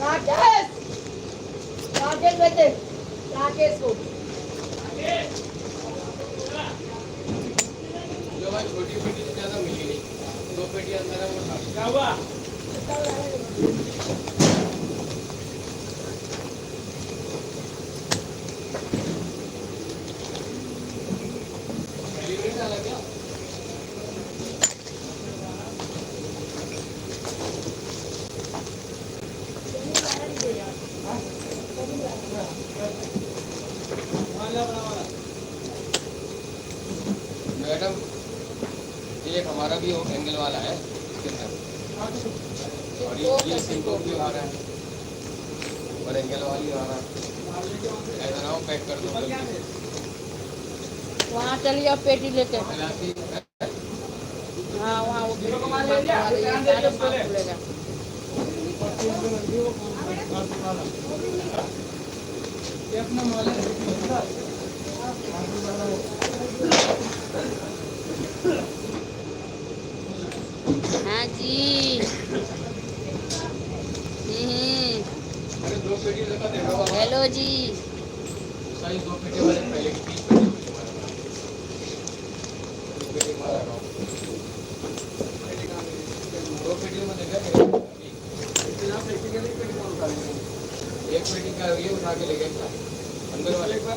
राकेश राकेश बेटे राकेश को जो भाई छोटी पेटी से ज्यादा मिली नहीं, 2 पेटी अंदर है वो क्या हुआ? एलिमेंट डाला क्या? मैडम एक हमारा भी एंगल वाला है इसके अंदर, और ये सिंपल भी आ रहा है और एंगल वाली आ रहा है। ऐसा ना हो पैक कर दो वहाँ चलिए आप पेटी लेके हाँ वहाँ वो खुलेगा। हाँ जी अरे 2 पेटी लगा देखो हेलो जी साइज 2 पेटी वाले पहले की 30 पेटी पेटी मार लगाओ 2 पेटी में देखा इतना पेटी के लिए पेटी कौन उठाएगा? एक पेटी का ये उठा के ले गए अंदर वाले का